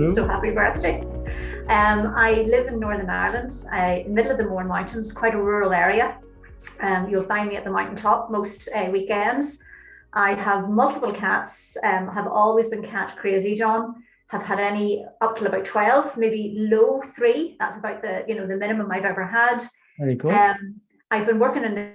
So happy birthday. I live in Northern Ireland, middle of the Mourne Mountains, quite a rural area. You'll find me at the mountaintop most weekends. I have multiple cats, have always been cat crazy, John. Have had any up till about 12, maybe low 3. That's about the minimum I've ever had. Very good. I've been working in the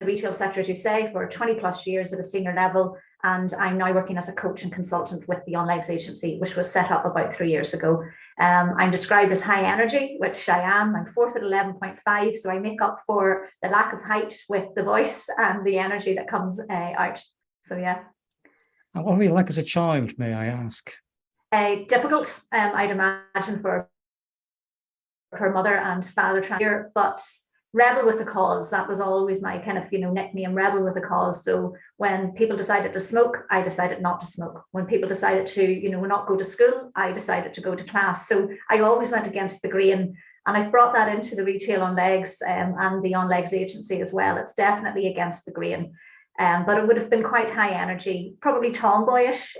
retail sector, as you say, for 20 plus years at a senior level. And I'm now working as a coach and consultant with the OnLegs Agency, which was set up about 3 years ago. I'm described as high energy, which I am. I'm 4'11.5", so I make up for the lack of height with the voice and the energy that comes out. So yeah. And what were you like as a child, may I ask? Difficult, I'd imagine, for her mother and father trying, but rebel with a cause. That was always my kind of nickname, rebel with a cause. So when people decided to smoke, I decided not to smoke. When people decided to not go to school, I decided to go to class. So I always went against the grain, and I've brought that into the retail on legs and the OnLegs Agency as well. It's definitely against the grain. But it would have been quite high energy, probably tomboyish,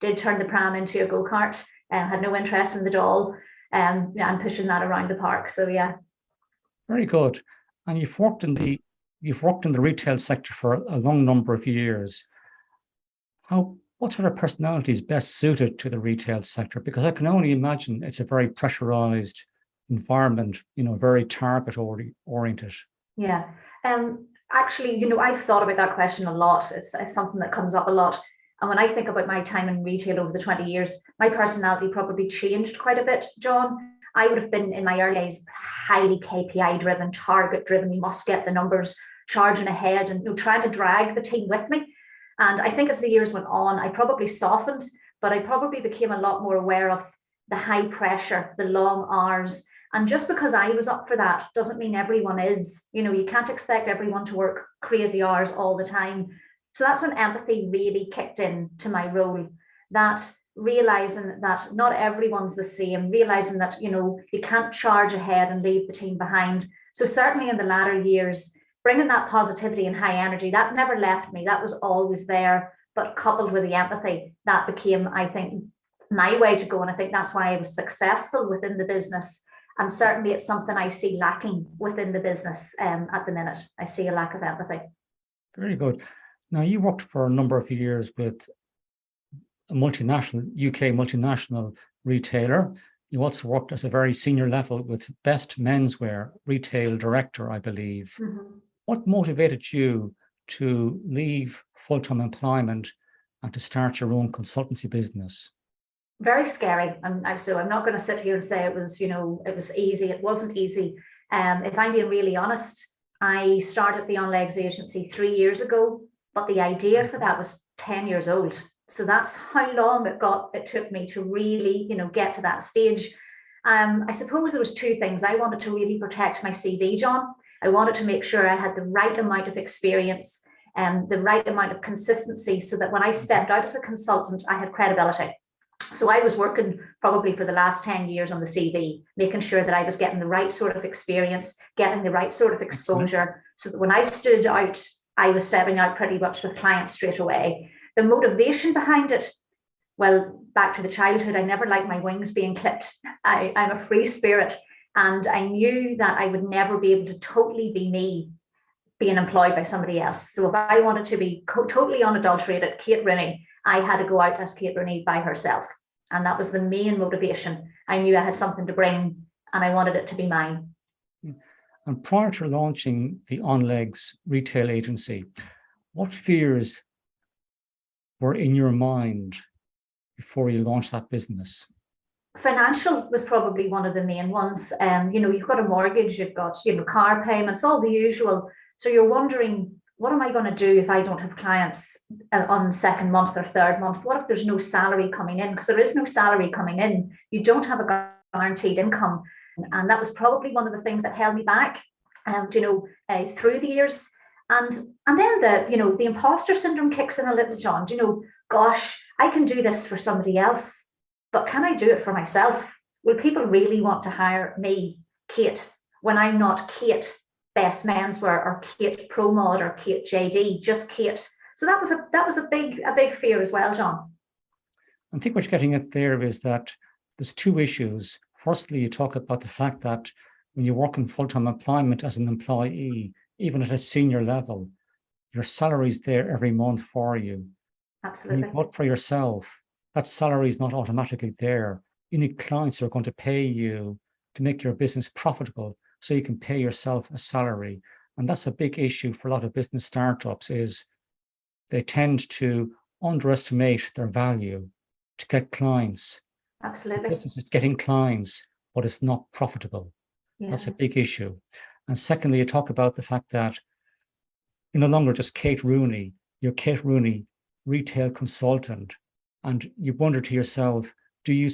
did turn the pram into a go-kart, had no interest in the doll, and pushing that around the park. So yeah. Very good. And you've worked in the retail sector for a long number of years. What sort of personalities best suited to the retail sector? Because I can only imagine it's a very pressurized environment, very target oriented. Yeah. Actually, I've thought about that question a lot. It's something that comes up a lot. And when I think about my time in retail over the 20 years, my personality probably changed quite a bit, John. I would have been in my early days highly KPI driven, target driven. You must get the numbers, charging ahead and trying to drag the team with me. And I think as the years went on, I probably softened, but I probably became a lot more aware of the high pressure, the long hours. And just because I was up for that doesn't mean everyone is. You can't expect everyone to work crazy hours all the time. So that's when empathy really kicked in to my role. That realizing that not everyone's the same, realizing that you can't charge ahead and leave the team behind. So certainly in the latter years, bringing that positivity and high energy, that never left me. That was always there, but coupled with the empathy, that became, I think, my way to go. And I think that's why I was successful within the business. And certainly it's something I see lacking within the business at the minute. I see a lack of empathy. Very good. Now, you worked for a number of years with a UK multinational retailer. You also worked as a very senior level with Best Menswear Retail Director, I believe. Mm-hmm. What motivated you to leave full-time employment and to start your own consultancy business? Very scary. So I'm not going to sit here and say it was easy. It wasn't easy. If I'm being really honest, I started the OnLegs Agency 3 years ago, but the idea for that was 10 years old. So that's how long it took me to really, get to that stage. I suppose there was two things. I wanted to really protect my CV, John. I wanted to make sure I had the right amount of experience and the right amount of consistency so that when I stepped out as a consultant, I had credibility. So I was working probably for the last 10 years on the CV, making sure that I was getting the right sort of experience, getting the right sort of exposure, so that when I stood out, I was stepping out pretty much with clients straight away. The motivation behind it, well, back to the childhood, I never liked my wings being clipped. I'm a free spirit, and I knew that I would never be able to totally be me being employed by somebody else. So if I wanted to be totally unadulterated Kate Rooney, I had to go out as Kate Rooney by herself. And that was the main motivation. I knew I had something to bring and I wanted it to be mine. And prior to launching the OnLegs Retail Agency, what fears were in your mind before you launched that business? Financial was probably one of the main ones. You've got a mortgage, you've got car payments, all the usual. So you're wondering, what am I going to do if I don't have clients on the second month or third month? What if there's no salary coming in? Because there is no salary coming in. You don't have a guaranteed income. And that was probably one of the things that held me back, through the years. And then the imposter syndrome kicks in a little, John. Gosh, I can do this for somebody else, but can I do it for myself? Will people really want to hire me, Kate, when I'm not Kate Best Menswear or Kate Pro Mod or Kate JD, just Kate? So that was a big fear as well, John. I think what you're getting at there is that there's two issues. Firstly, you talk about the fact that when you work in full-time employment as an employee, even at a senior level, your salary is there every month for you. Absolutely. When you work for yourself, that salary is not automatically there. You need clients who are going to pay you to make your business profitable so you can pay yourself a salary. And that's a big issue for a lot of business startups, is they tend to underestimate their value to get clients. Absolutely. The business is getting clients, but it's not profitable. Yeah. That's a big issue. And secondly, you talk about the fact that you're no longer just Kate Rooney, you're Kate Rooney, retail consultant. And you wonder to yourself, do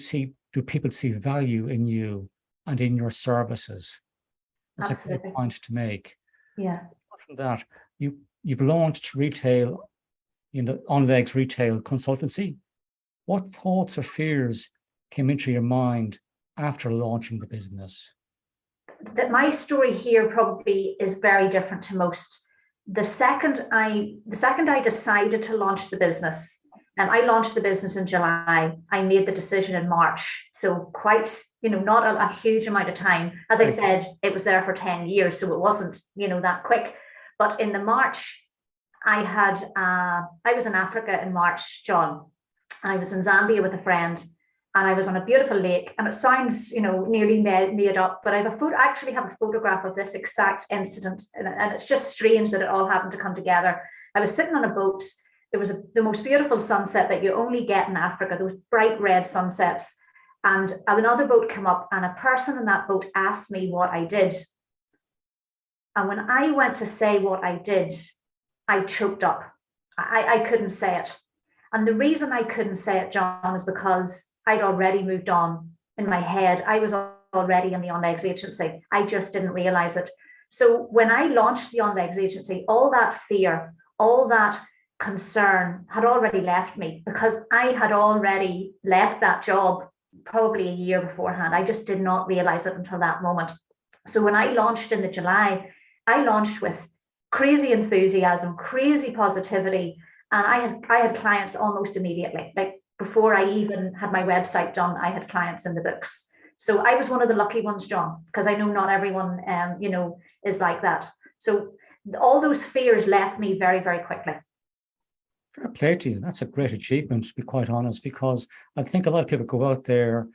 people see value in you and in your services? That's Absolutely. a great point to make. Yeah. Apart from that, you've launched retail, OnLegs Retail Consultancy. What thoughts or fears came into your mind after launching the business? That my story here probably is very different to most. The second I decided to launch the business, and I launched the business in July, I made the decision in March. So quite, not a huge amount of time. As I said, it was there for 10 years, so it wasn't, that quick. But in the March, I was in Africa in March, John. I was in Zambia with a friend, and I was on a beautiful lake. And it sounds, nearly made up, but I actually have a photograph of this exact incident, and it's just strange that it all happened to come together. I was sitting on a boat. There was the most beautiful sunset that you only get in Africa, those bright red sunsets. And another boat came up, and a person in that boat asked me what I did. And when I went to say what I did, I choked up. I couldn't say it. And the reason I couldn't say it, John, is because I'd already moved on in my head. I was already in the OnLegs Agency. I just didn't realize it. So when I launched the OnLegs Agency, all that fear, all that concern had already left me, because I had already left that job probably a year beforehand. I just did not realize it until that moment. So when I launched in the July, I launched with crazy enthusiasm, crazy positivity. And I had clients almost immediately. Like before I even had my website done, I had clients in the books. So I was one of the lucky ones, John, because I know not everyone, is like that. So all those fears left me very, very quickly. Fair play to you. That's a great achievement, to be quite honest, because I think a lot of people go out there,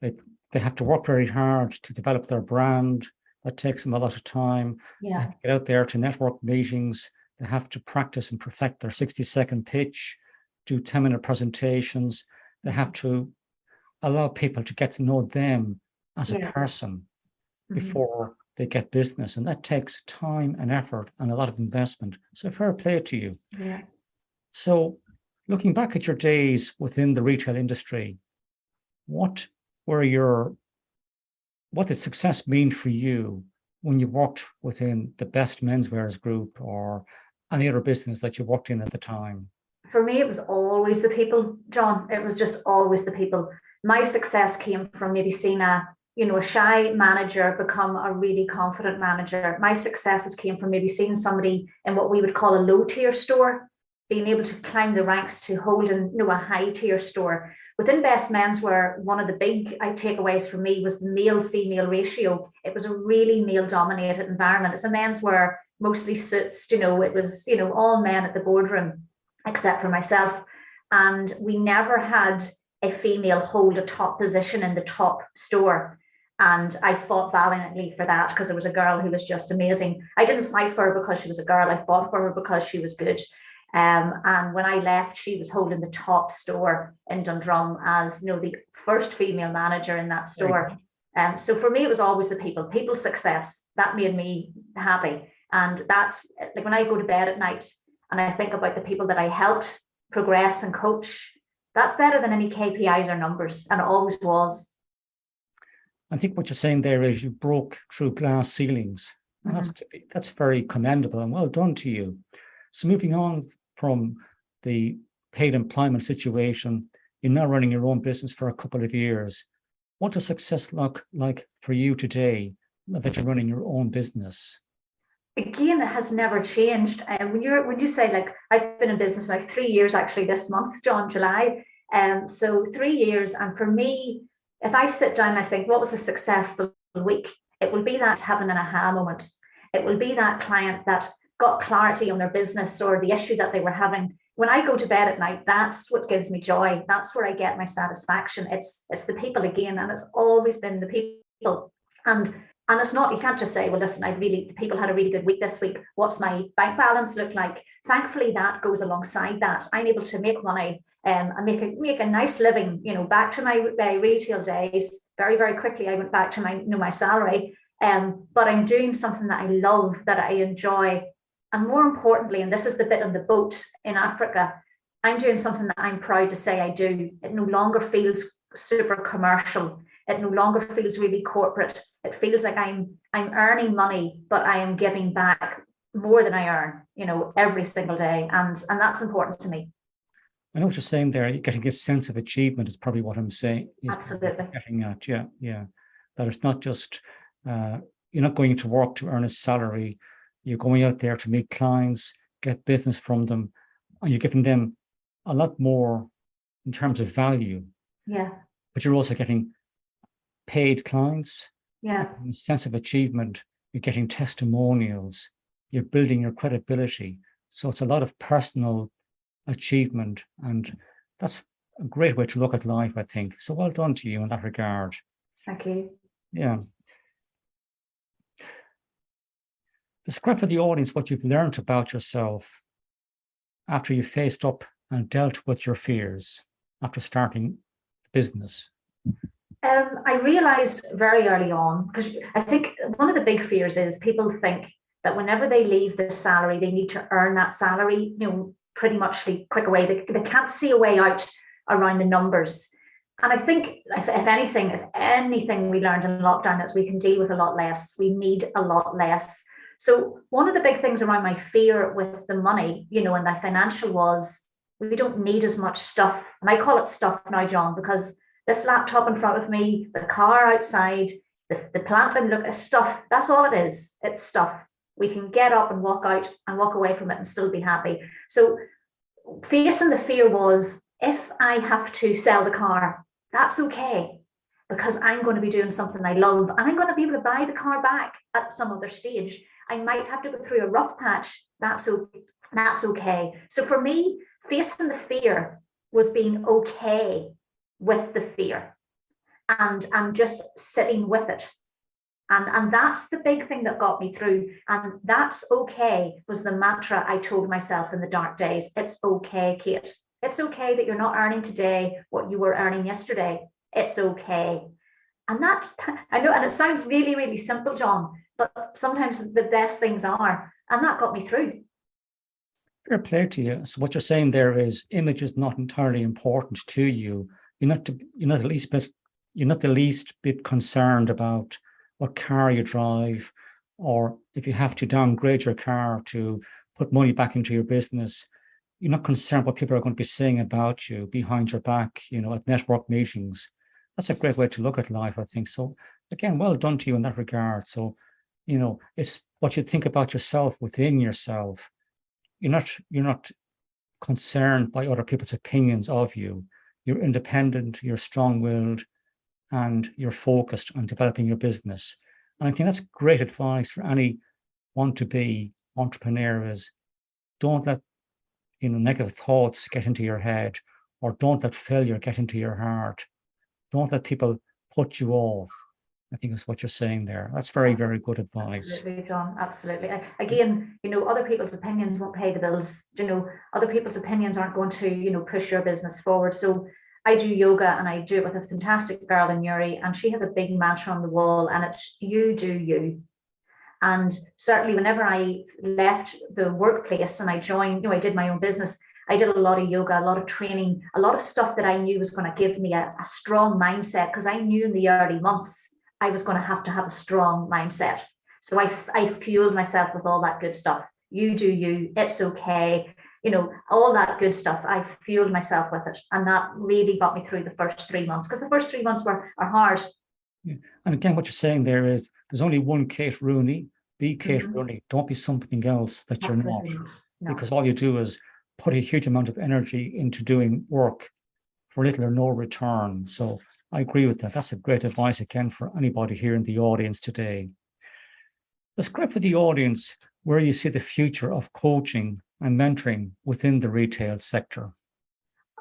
they have to work very hard to develop their brand. That takes them a lot of time. Yeah. They have to get out there to network meetings. They have to practice and perfect their 60-second pitch, do 10-minute presentations. They have to allow people to get to know them as a person before they get business. And that takes time and effort and a lot of investment. So fair play to you. Yeah. So looking back at your days within the retail industry, what did success mean for you when you worked within the Best Menswears group or any other business that you worked in at the time? For me, it was always the people, John. It was just always the people. My success came from maybe seeing a shy manager become a really confident manager. My successes came from maybe seeing somebody in what we would call a low tier store, being able to climb the ranks to hold in a high tier store. Within Best Menswear, one of the big takeaways for me was the male-female ratio. It was a really male-dominated environment. It's a menswear, mostly suits, it was, all men at the boardroom, except for myself. And we never had a female hold a top position in the top store. And I fought valiantly for that, because there was a girl who was just amazing. I didn't fight for her because she was a girl. I fought for her because she was good. And when I left, she was holding the top store in Dundrum as the first female manager in that store. So for me, it was always the people success that made me happy. And that's like when I go to bed at night and I think about the people that I helped progress and coach, that's better than any KPIs or numbers. And it always was. I think what you're saying there is you broke through glass ceilings. And that's very commendable and well done to you. So moving on from the paid employment situation, you're now running your own business for a couple of years. What does success look like for you today that you're running your own business? Again, it has never changed. And when you say, like, I've been in business now 3 years, actually this month, John, July, So 3 years. And for me, if I sit down and I think, what was a successful week? It will be that having an aha moment. It will be that client that got clarity on their business or the issue that they were having. When I go to bed at night, that's what gives me joy. That's where I get my satisfaction. It's the people again, and it's always been the people. And it's not, you can't just say, well, listen, the people had a really good week this week. What's my bank balance look like? Thankfully, that goes alongside that. I'm able to make money and make a nice living, back to my retail days. Very, very quickly, I went back to my salary. But I'm doing something that I love, that I enjoy. And more importantly, and this is the bit on the boat in Africa, I'm doing something that I'm proud to say I do. It no longer feels super commercial. It no longer feels really corporate. It feels like I'm earning money, but I am giving back more than I earn, every single day. And that's important to me. I know what you're saying there. You're getting a sense of achievement is probably what I'm saying. Absolutely. Getting at, yeah. That it's not just, you're not going to work to earn a salary. You're going out there to meet clients, get business from them, and you're giving them a lot more in terms of value. Yeah. But you're also getting paid clients. Yeah. A sense of achievement. You're getting testimonials. You're building your credibility. So it's a lot of personal achievement, and that's a great way to look at life, I think. So well done to you in that regard. Thank you. Yeah. Describe for the audience what you've learned about yourself after you faced up and dealt with your fears after starting business. I realized very early on, because I think one of the big fears is people think that whenever they leave the salary, they need to earn that salary, pretty much the quick way. They can't see a way out around the numbers. And I think if anything we learned in lockdown is we can deal with a lot less. We need a lot less. So one of the big things around my fear with the money, and the financial was we don't need as much stuff. And I call it stuff now, John, because this laptop in front of me, the car outside, the plant I'm looking at, stuff, that's all it is. It's stuff. We can get up and walk out and walk away from it and still be happy. So facing the fear was, if I have to sell the car, that's okay, because I'm going to be doing something I love and I'm going to be able to buy the car back at some other stage. I might have to go through a rough patch. That's okay. So for me, facing the fear was being okay with the fear and just sitting with it. And that's the big thing that got me through. And that's okay was the mantra I told myself in the dark days. It's okay, Kate. It's okay that you're not earning today what you were earning yesterday. It's okay. And that, I know, and it sounds really, really simple, John, but sometimes the best things are. And that got me through. Fair play to you. So what you're saying there is image is not entirely important to you. You're not the least bit concerned about what car you drive, or if you have to downgrade your car to put money back into your business. You're not concerned what people are going to be saying about you behind your back, at network meetings. That's a great way to look at life, I think. So again, well done to you in that regard. So, it's what you think about yourself within yourself. You're not concerned by other people's opinions of you. You're independent, you're strong-willed, and you're focused on developing your business. And I think that's great advice for any want-to-be entrepreneur is don't let negative thoughts get into your head, or don't let failure get into your heart. Don't let people put you off. I think that's what you're saying there. That's very, very good advice. Absolutely, John. Absolutely. Again, other people's opinions won't pay the bills. Other people's opinions aren't going to, push your business forward. So I do yoga, and I do it with a fantastic girl in Uri, and she has a big mantra on the wall, and it's you do you. And certainly whenever I left the workplace and I joined, I did my own business, I did a lot of yoga, a lot of training, a lot of stuff that I knew was going to give me a strong mindset, because I knew in the early months I was going to have a strong mindset. So I fueled myself with all that good stuff. You do you, it's okay. All that good stuff, I fueled myself with it. And that really got me through the first 3 months, because the first 3 months are hard. Yeah. And again, what you're saying there is there's only one Kate Rooney. Be Kate Rooney. Don't be something else that you're not. No. Because all you do is put a huge amount of energy into doing work for little or no return. So I agree with that. That's a great advice again for anybody here in the audience today. Describe for the audience where you see the future of coaching and mentoring within the retail sector.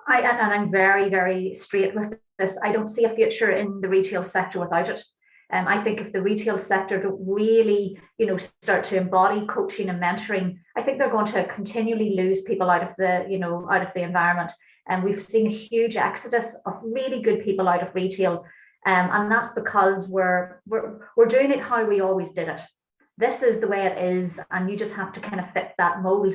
I'm very, very straight with this. I don't see a future in the retail sector without it. I think if the retail sector don't really, start to embody coaching and mentoring, I think they're going to continually lose people out of the environment. And we've seen a huge exodus of really good people out of retail, and that's because we're doing it how we always did it. This is the way it is, and you just have to kind of fit that mold.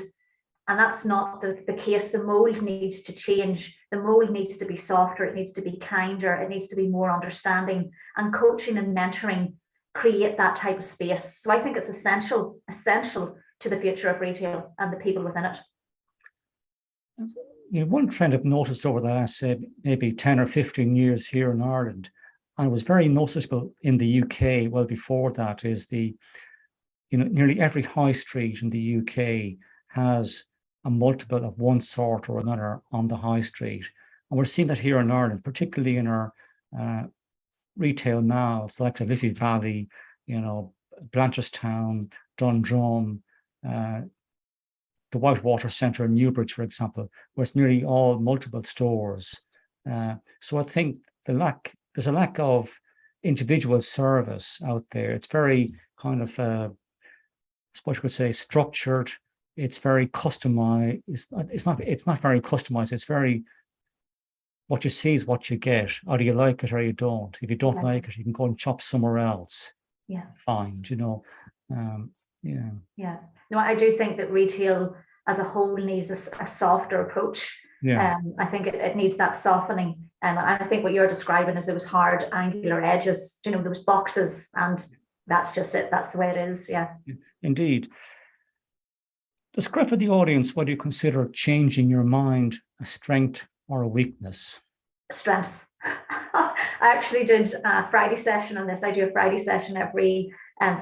And that's not the case. The mold needs to change. The mold needs to be softer. It needs to be kinder. It needs to be more understanding. And coaching and mentoring create that type of space. So I think it's essential to the future of retail and the people within it. One trend I've noticed over the last, maybe 10 or 15 years here in Ireland, and it was very noticeable in the UK well before that, is nearly every high street in the UK has a multiple of one sort or another on the high street. And we're seeing that here in Ireland, particularly in our retail malls, like the Liffey Valley, Blanchardstown, Dundrum, the Whitewater Centre in Newbridge, for example, where it's nearly all multiple stores. So I think there's a lack of individual service out there. It's very kind of, I suppose you could say, structured. It's very customized. It's not very customized. It's very, what you see is what you get. Either you like it or you don't. If you don't like it, you can go and shop somewhere else. Yeah. Fine, Yeah. No, I do think that retail as a whole needs a softer approach. Yeah. I think it needs that softening. And I think what you're describing is those hard angular edges, those boxes, and that's just it. That's the way it is. Yeah. Indeed. Describe for the audience whether you consider changing your mind a strength or a weakness. Strength. I actually did a Friday session on this. I do a Friday session every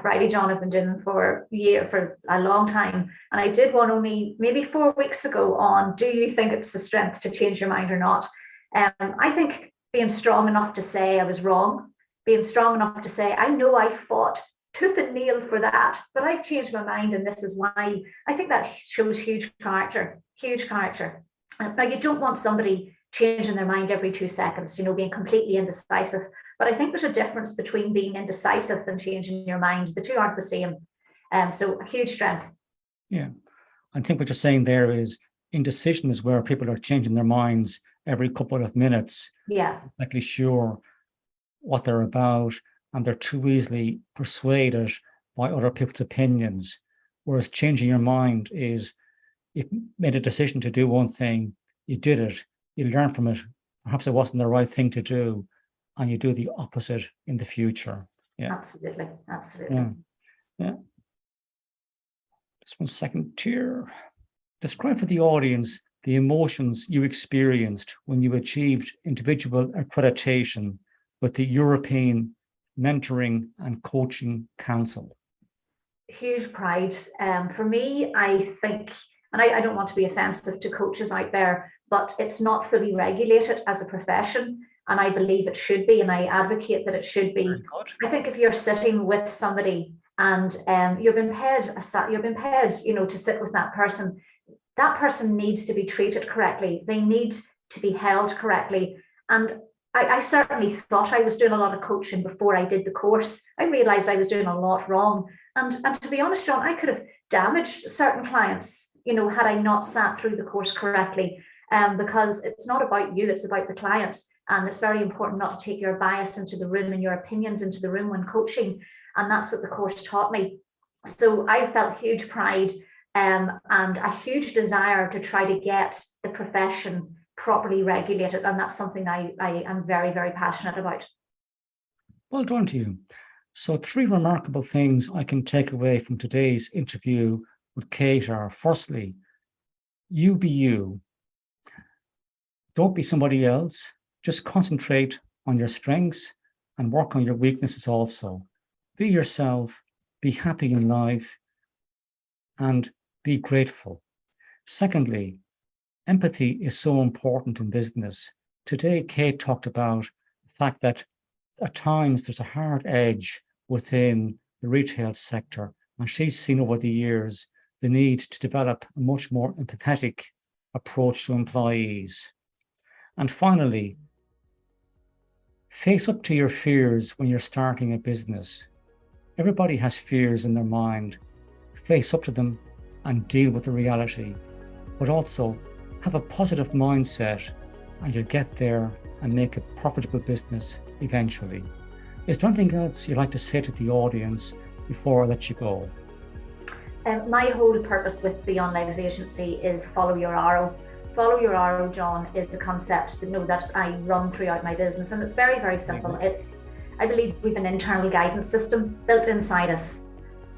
Friday, John. I've been doing them for a long time. And I did one only maybe 4 weeks ago on, do you think it's a strength to change your mind or not? I think being strong enough to say I was wrong, being strong enough to say, I know I fought tooth and nail for that, but I've changed my mind and this is why. I think that shows huge character. Now, you don't want somebody changing their mind every 2 seconds, being completely indecisive. But I think there's a difference between being indecisive and changing your mind. The two aren't the same. So a huge strength. Yeah. I think what you're saying there is indecision is where people are changing their minds every couple of minutes. Yeah. Exactly sure what they're about, and they're too easily persuaded by other people's opinions. Whereas changing your mind is, you've made a decision to do one thing, you did it, you learn from it, perhaps it wasn't the right thing to do, and you do the opposite in the future. Yeah. Absolutely. Yeah. Just 1 second here. Describe for the audience the emotions you experienced when you achieved individual accreditation with the European Mentoring and Coaching Council. Huge pride. For me, I think, and I don't want to be offensive to coaches out there, but it's not fully regulated as a profession. And I believe it should be, and I advocate that it should be. I think if you're sitting with somebody and you've been paid, to sit with that person needs to be treated correctly. They need to be held correctly. And I certainly thought I was doing a lot of coaching before I did the course. I realized I was doing a lot wrong. And to be honest, John, I could have damaged certain clients, had I not sat through the course correctly. Because it's not about you, it's about the client. And it's very important not to take your bias into the room and your opinions into the room when coaching. And that's what the course taught me. So I felt huge pride and a huge desire to try to get the profession properly regulated. And that's something I am very, very passionate about. Well done to you. So 3 remarkable things I can take away from today's interview with Kate are, firstly, you be you. Don't be somebody else. Just concentrate on your strengths and work on your weaknesses also. Be yourself, be happy in life, and be grateful. Secondly, empathy is so important in business. Today, Kate talked about the fact that at times there's a hard edge within the retail sector, and she's seen over the years the need to develop a much more empathetic approach to employees. And finally, face up to your fears when you're starting a business. Everybody has fears in their mind. Face up to them and deal with the reality, but also have a positive mindset and you'll get there and make a profitable business eventually. Is there anything else you'd like to say to the audience before I let you go? My whole purpose with the OnLegs Agency is follow your arrow. Follow your arrow, John, is a concept that I run throughout my business, and it's very, very simple. I believe we've an internal guidance system built inside us.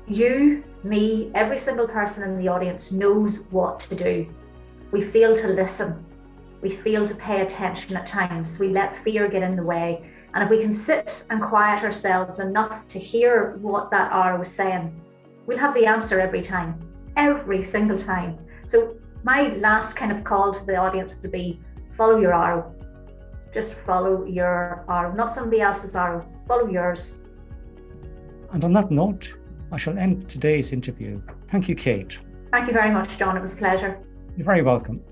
You, me, every single person in the audience knows what to do. We fail to listen. We fail to pay attention at times. We let fear get in the way. And if we can sit and quiet ourselves enough to hear what that arrow is saying, we'll have the answer every time, every single time. So my last kind of call to the audience would be follow your arrow. Just follow your arrow, not somebody else's arrow, follow yours. And on that note, I shall end today's interview. Thank you, Kate. Thank you very much, John. It was a pleasure. You're very welcome.